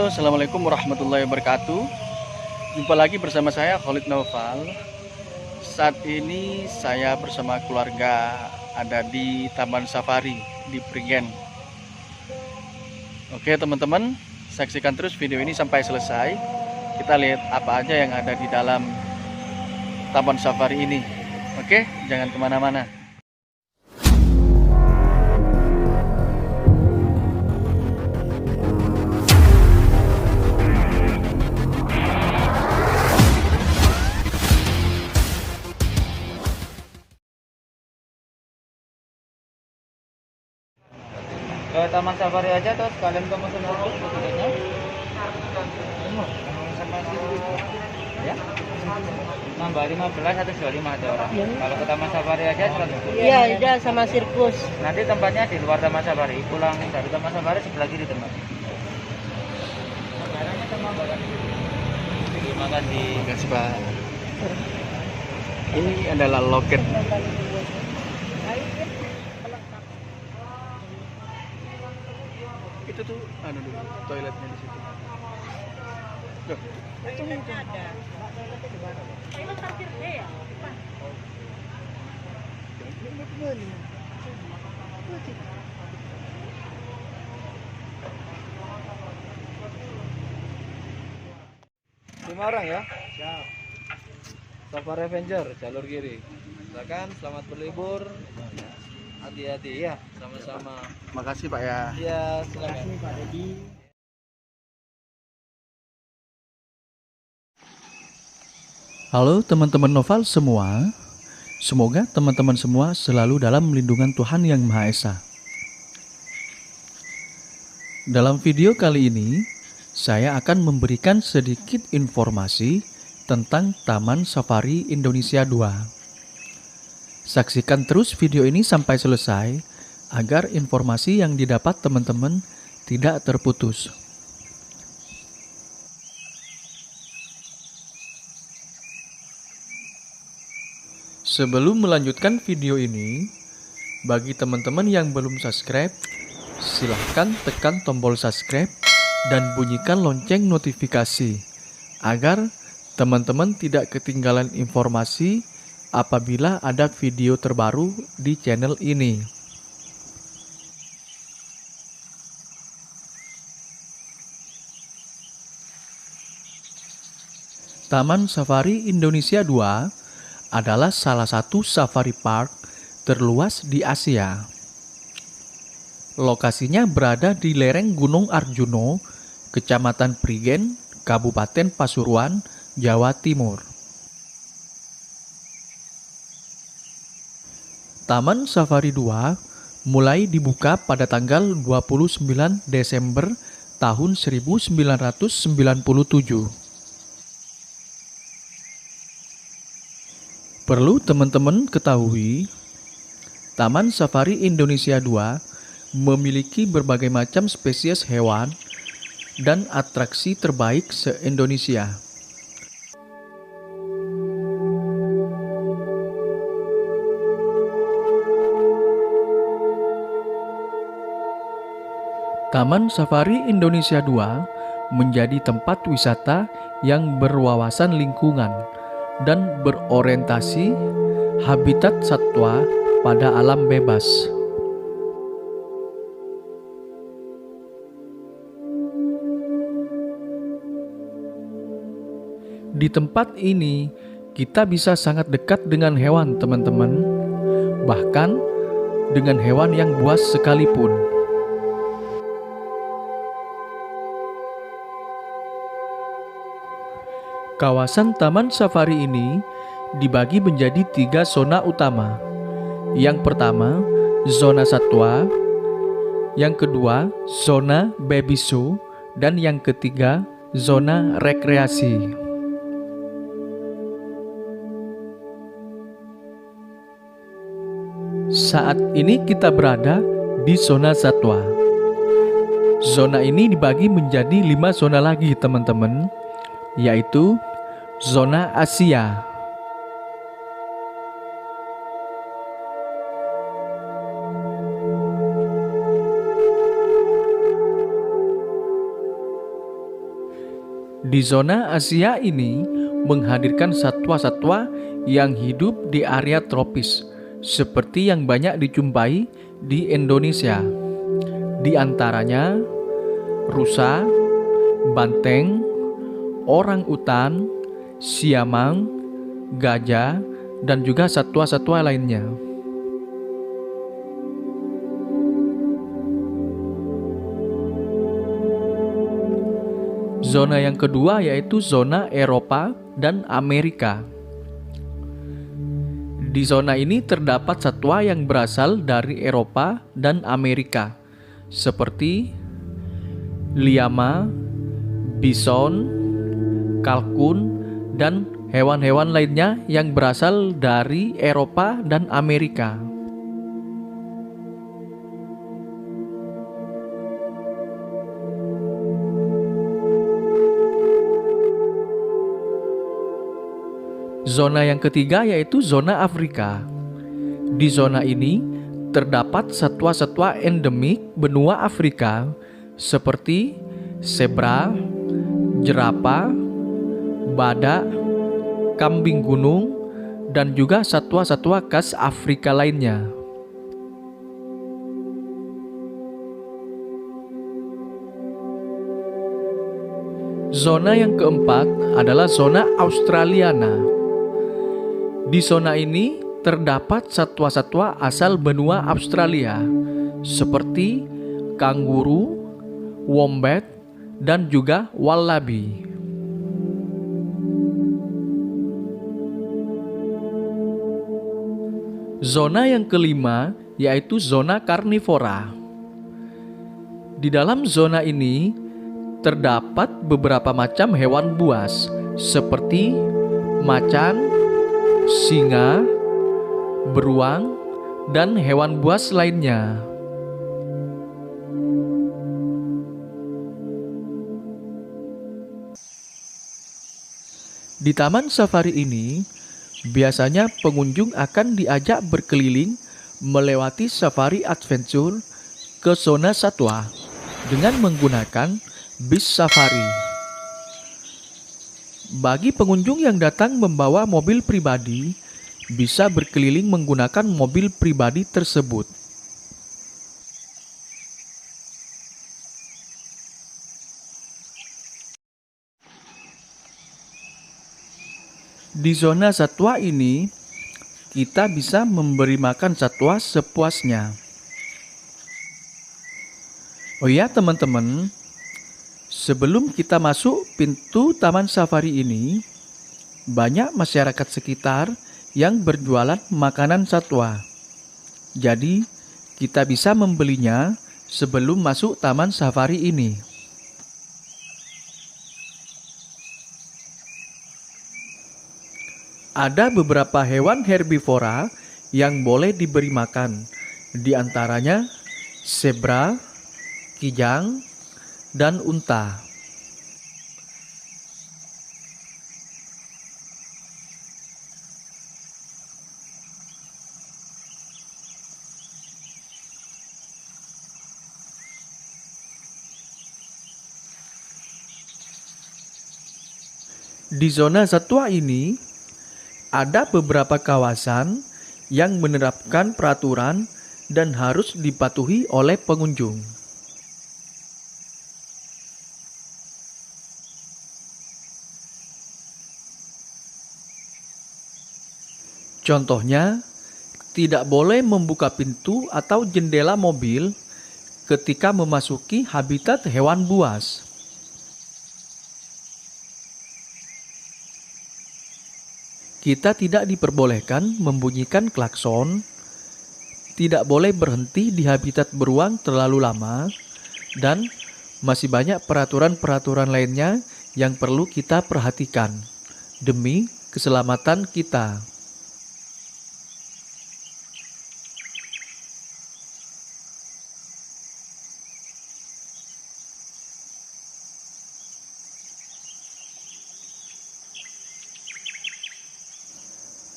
Halo, assalamualaikum warahmatullahi wabarakatuh. Jumpa lagi bersama saya Khalid Naufal. Saat ini saya bersama keluarga ada di Taman Safari di Prigen. Oke teman-teman, saksikan terus video ini sampai selesai. Kita lihat apa aja yang ada di dalam Taman Safari ini. Oke, jangan kemana-mana. Ke Taman Safari aja atau sekalian ke Museum Bukit tiketnya? Ya? Nambah 15 atau 25 ada orang. Ya. Kalau ke Taman Safari aja 100. Iya, udah sama sirkus. Nanti tempatnya di luar Taman Safari. Pulang dari Taman Safari sebelah kiri tempat. Terima kasih. Terima kasih Pak. Ini adalah loket. Itu tuh dulu toiletnya di situ. Loh, Toiletnya ada. Toiletnya di mana? Toilet parkir B ya? Lima orang ya? Siap. Safari Avenger jalur kiri. Silakan, selamat berlibur. Hati-hati ya, sama-sama. makasih Pak ya. Iya, silakan. Pak Dedi. Halo teman-teman Noval semua. Semoga teman-teman semua selalu dalam lindungan Tuhan Yang Maha Esa. Dalam video kali ini, saya akan memberikan sedikit informasi tentang Taman Safari Indonesia 2. Saksikan terus video ini sampai selesai agar informasi yang didapat teman-teman tidak terputus. Sebelum melanjutkan video ini, bagi teman-teman yang belum subscribe, silahkan tekan tombol subscribe dan bunyikan lonceng notifikasi agar teman-teman tidak ketinggalan informasi apabila ada video terbaru di channel ini. Taman Safari Indonesia 2 adalah salah satu safari park terluas di Asia. Lokasinya berada di lereng Gunung Arjuno, Kecamatan Prigen, Kabupaten Pasuruan, Jawa Timur. Taman Safari 2 mulai dibuka pada tanggal 29 Desember tahun 1997. Perlu teman-teman ketahui, Taman Safari Indonesia 2 memiliki berbagai macam spesies hewan dan atraksi terbaik se-Indonesia. Taman Safari Indonesia 2 menjadi tempat wisata yang berwawasan lingkungan dan berorientasi habitat satwa pada alam bebas. Di tempat ini, kita bisa sangat dekat dengan hewan, teman-teman. Bahkan dengan hewan yang buas sekalipun. Kawasan Taman Safari ini dibagi menjadi 3 zona utama. Yang pertama, zona satwa. Yang kedua, zona baby zoo. Dan yang ketiga, zona rekreasi. Saat ini kita berada di zona satwa. Zona ini dibagi menjadi 5 zona lagi, teman-teman, yaitu zona Asia, Di zona Asia ini menghadirkan satwa-satwa yang hidup di area tropis, seperti yang banyak dijumpai di Indonesia. Di antaranya rusa, banteng, orang utan, siamang, gajah, dan juga satwa-satwa lainnya. Zona yang kedua yaitu zona Eropa dan Amerika. Di zona ini terdapat satwa yang berasal dari Eropa dan Amerika, seperti liama, bison, kalkun, dan hewan-hewan lainnya yang berasal dari Eropa dan Amerika. Zona yang ketiga yaitu zona Afrika. Di zona ini terdapat satwa-satwa endemik benua Afrika seperti zebra, jerapah, badak, kambing gunung, dan juga satwa-satwa khas Afrika lainnya. Zona yang keempat adalah zona Australiana. Di zona ini terdapat satwa-satwa asal benua Australia seperti kanguru, wombat, dan juga wallaby. Zona yang kelima yaitu zona karnivora. Di dalam zona ini terdapat beberapa macam hewan buas seperti macan, singa, beruang, dan hewan buas lainnya. Di taman safari ini, biasanya pengunjung akan diajak berkeliling melewati safari adventure ke zona satwa dengan menggunakan bis safari. Bagi pengunjung yang datang membawa mobil pribadi, bisa berkeliling menggunakan mobil pribadi tersebut. Di zona satwa ini, kita bisa memberi makan satwa sepuasnya. Oh ya teman-teman, sebelum kita masuk pintu taman safari ini, banyak masyarakat sekitar yang berjualan makanan satwa. Jadi, kita bisa membelinya sebelum masuk taman safari ini. Ada beberapa hewan herbivora yang boleh diberi makan, di antaranya zebra, kijang, dan unta. Di zona satwa ini, ada beberapa kawasan yang menerapkan peraturan dan harus dipatuhi oleh pengunjung. Contohnya, tidak boleh membuka pintu atau jendela mobil ketika memasuki habitat hewan buas. Kita tidak diperbolehkan membunyikan klakson, tidak boleh berhenti di habitat beruang terlalu lama, dan masih banyak peraturan-peraturan lainnya yang perlu kita perhatikan demi keselamatan kita.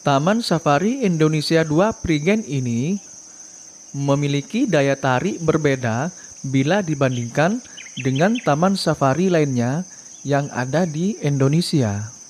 Taman Safari Indonesia 2 Prigen ini memiliki daya tarik berbeda bila dibandingkan dengan taman safari lainnya yang ada di Indonesia.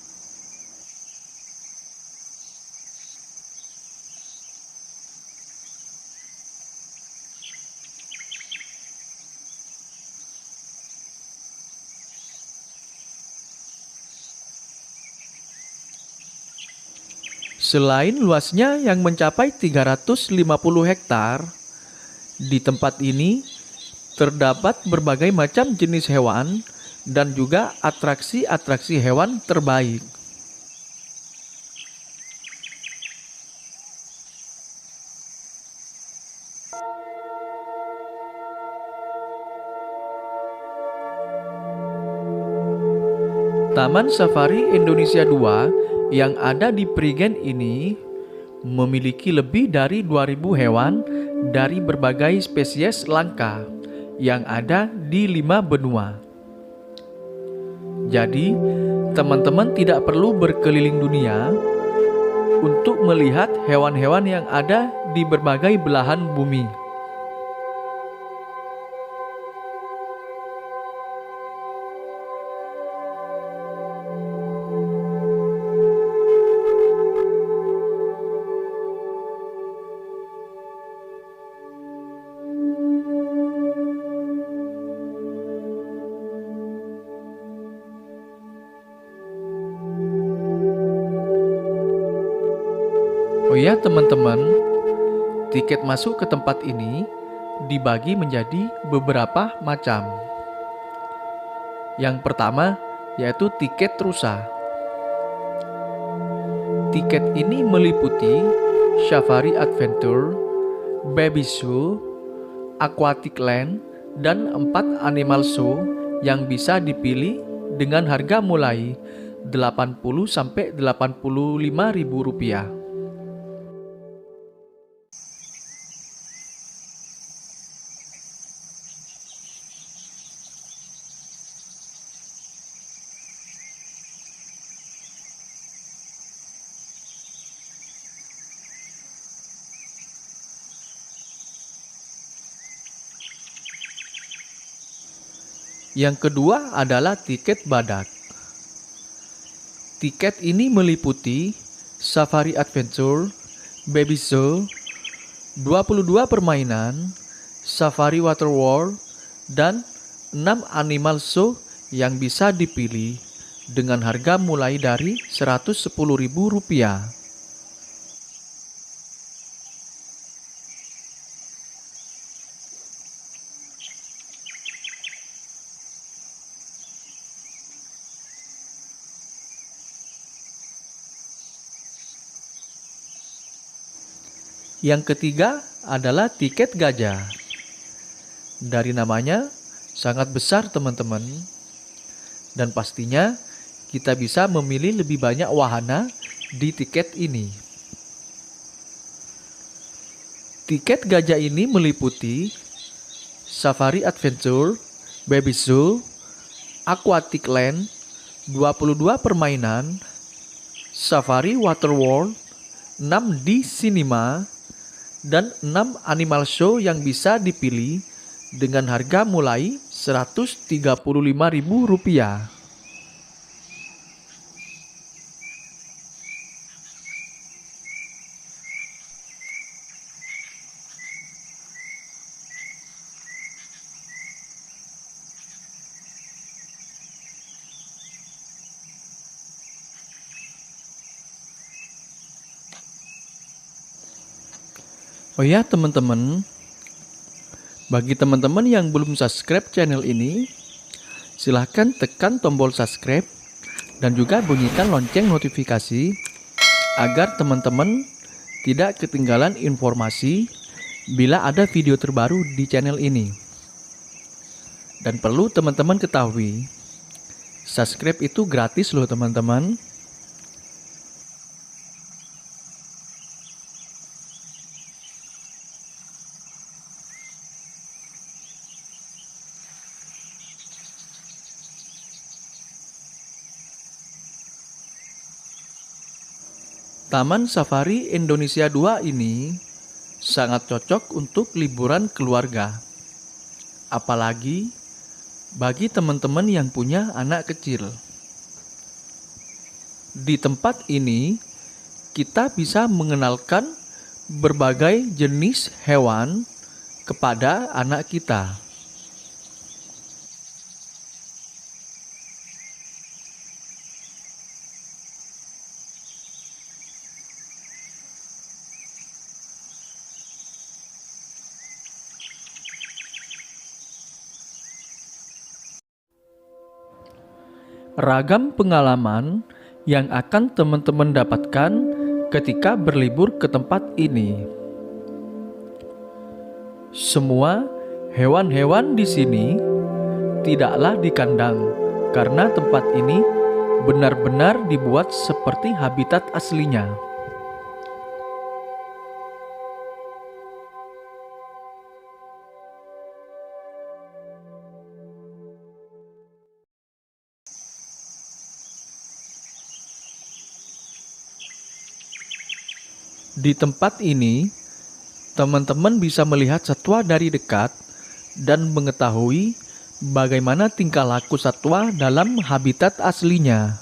Selain luasnya yang mencapai 350 hektar, di tempat ini terdapat berbagai macam jenis hewan dan juga atraksi-atraksi hewan terbaik. Taman Safari Indonesia 2 yang ada di Prigen ini memiliki lebih dari 2.000 hewan dari berbagai spesies langka yang ada di 5 benua. Jadi, teman-teman tidak perlu berkeliling dunia untuk melihat hewan-hewan yang ada di berbagai belahan bumi. Oh ya teman-teman, tiket masuk ke tempat ini dibagi menjadi beberapa macam. Yang pertama yaitu tiket rusa. Tiket ini meliputi Safari Adventure, Baby Show, Aquatic Land, dan 4 Animal Show yang bisa dipilih dengan harga mulai 80 sampai 85 ribu rupiah. Yang kedua adalah tiket badak. Tiket ini meliputi Safari Adventure, Baby Show, 22 permainan, Safari Water World, dan 6 Animal Show yang bisa dipilih dengan harga mulai dari Rp110.000. Yang ketiga adalah tiket gajah. Dari namanya sangat besar teman-teman. Dan pastinya kita bisa memilih lebih banyak wahana di tiket ini. Tiket gajah ini meliputi Safari Adventure, Baby Show, Aquatic Land, 22 permainan, Safari Water World, 6D Cinema, dan 6 Animal Show yang bisa dipilih dengan harga mulai Rp135.000. Oh ya teman-teman, bagi teman-teman yang belum subscribe channel ini, silahkan tekan tombol subscribe dan juga bunyikan lonceng notifikasi agar teman-teman tidak ketinggalan informasi bila ada video terbaru di channel ini. Dan perlu teman-teman ketahui, subscribe itu gratis loh teman-teman. Taman Safari Indonesia 2 ini sangat cocok untuk liburan keluarga. Apalagi bagi teman-teman yang punya anak kecil. Di tempat ini, kita bisa mengenalkan berbagai jenis hewan kepada anak kita. Ragam pengalaman yang akan teman-teman dapatkan ketika berlibur ke tempat ini. Semua hewan-hewan di sini tidaklah di kandang, karena tempat ini benar-benar dibuat seperti habitat aslinya. Di tempat ini, teman-teman bisa melihat satwa dari dekat dan mengetahui bagaimana tingkah laku satwa dalam habitat aslinya.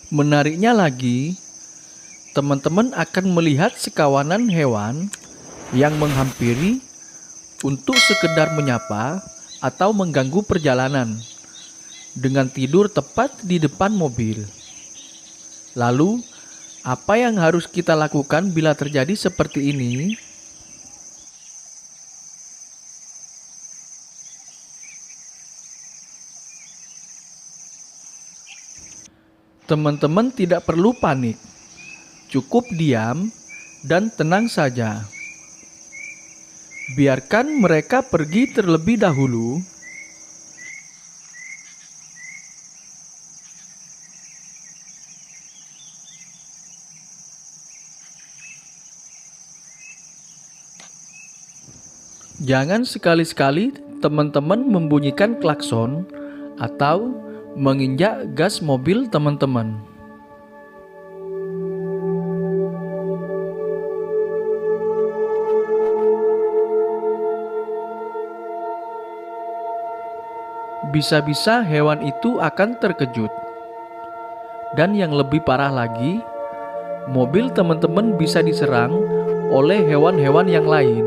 Menariknya lagi, teman-teman akan melihat sekawanan hewan yang menghampiri untuk sekedar menyapa atau mengganggu perjalanan dengan tidur tepat di depan mobil. Lalu, apa yang harus kita lakukan bila terjadi seperti ini? Teman-teman tidak perlu panik. Cukup diam dan tenang saja. Biarkan mereka pergi terlebih dahulu. Jangan sekali-sekali teman-teman membunyikan klakson atau menginjak gas mobil teman-teman. Bisa-bisa hewan itu akan terkejut. Dan yang lebih parah lagi, mobil teman-teman bisa diserang oleh hewan-hewan yang lain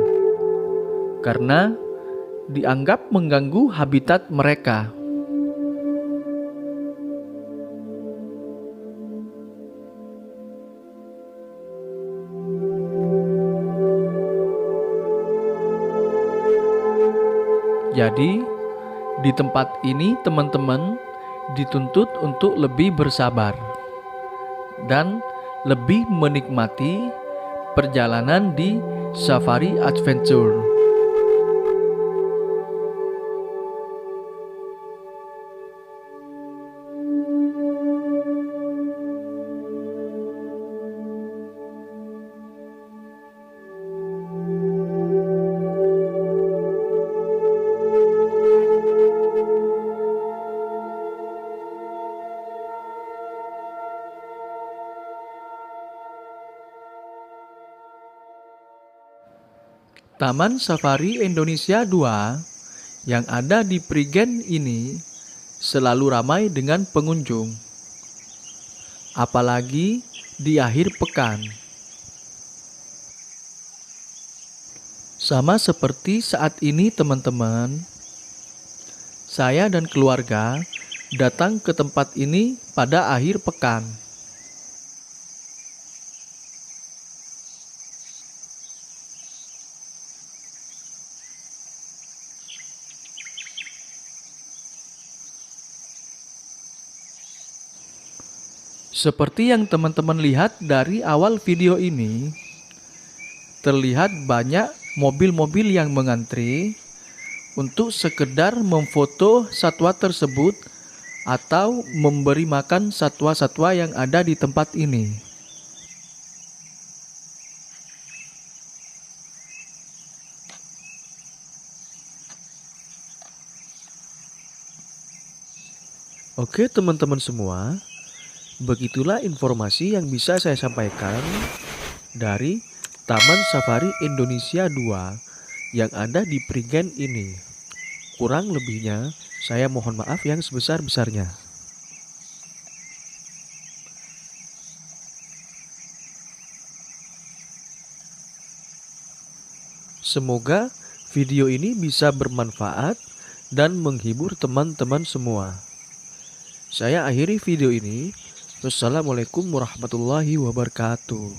karena dianggap mengganggu habitat mereka. Jadi, di tempat ini teman-teman dituntut untuk lebih bersabar dan lebih menikmati perjalanan di safari adventure. Taman Safari Indonesia 2 yang ada di Prigen ini selalu ramai dengan pengunjung, apalagi di akhir pekan. Sama seperti saat ini teman-teman, saya dan keluarga datang ke tempat ini pada akhir pekan. Seperti yang teman-teman lihat dari awal video ini, terlihat banyak mobil-mobil yang mengantri untuk sekedar memfoto satwa tersebut atau memberi makan satwa-satwa yang ada di tempat ini. Oke teman-teman semua, begitulah informasi yang bisa saya sampaikan dari Taman Safari Indonesia 2 yang ada di Prigen ini. Kurang lebihnya, saya mohon maaf yang sebesar-besarnya. Semoga video ini bisa bermanfaat dan menghibur teman-teman semua. Saya akhiri video ini. Wassalamualaikum warahmatullahi wabarakatuh.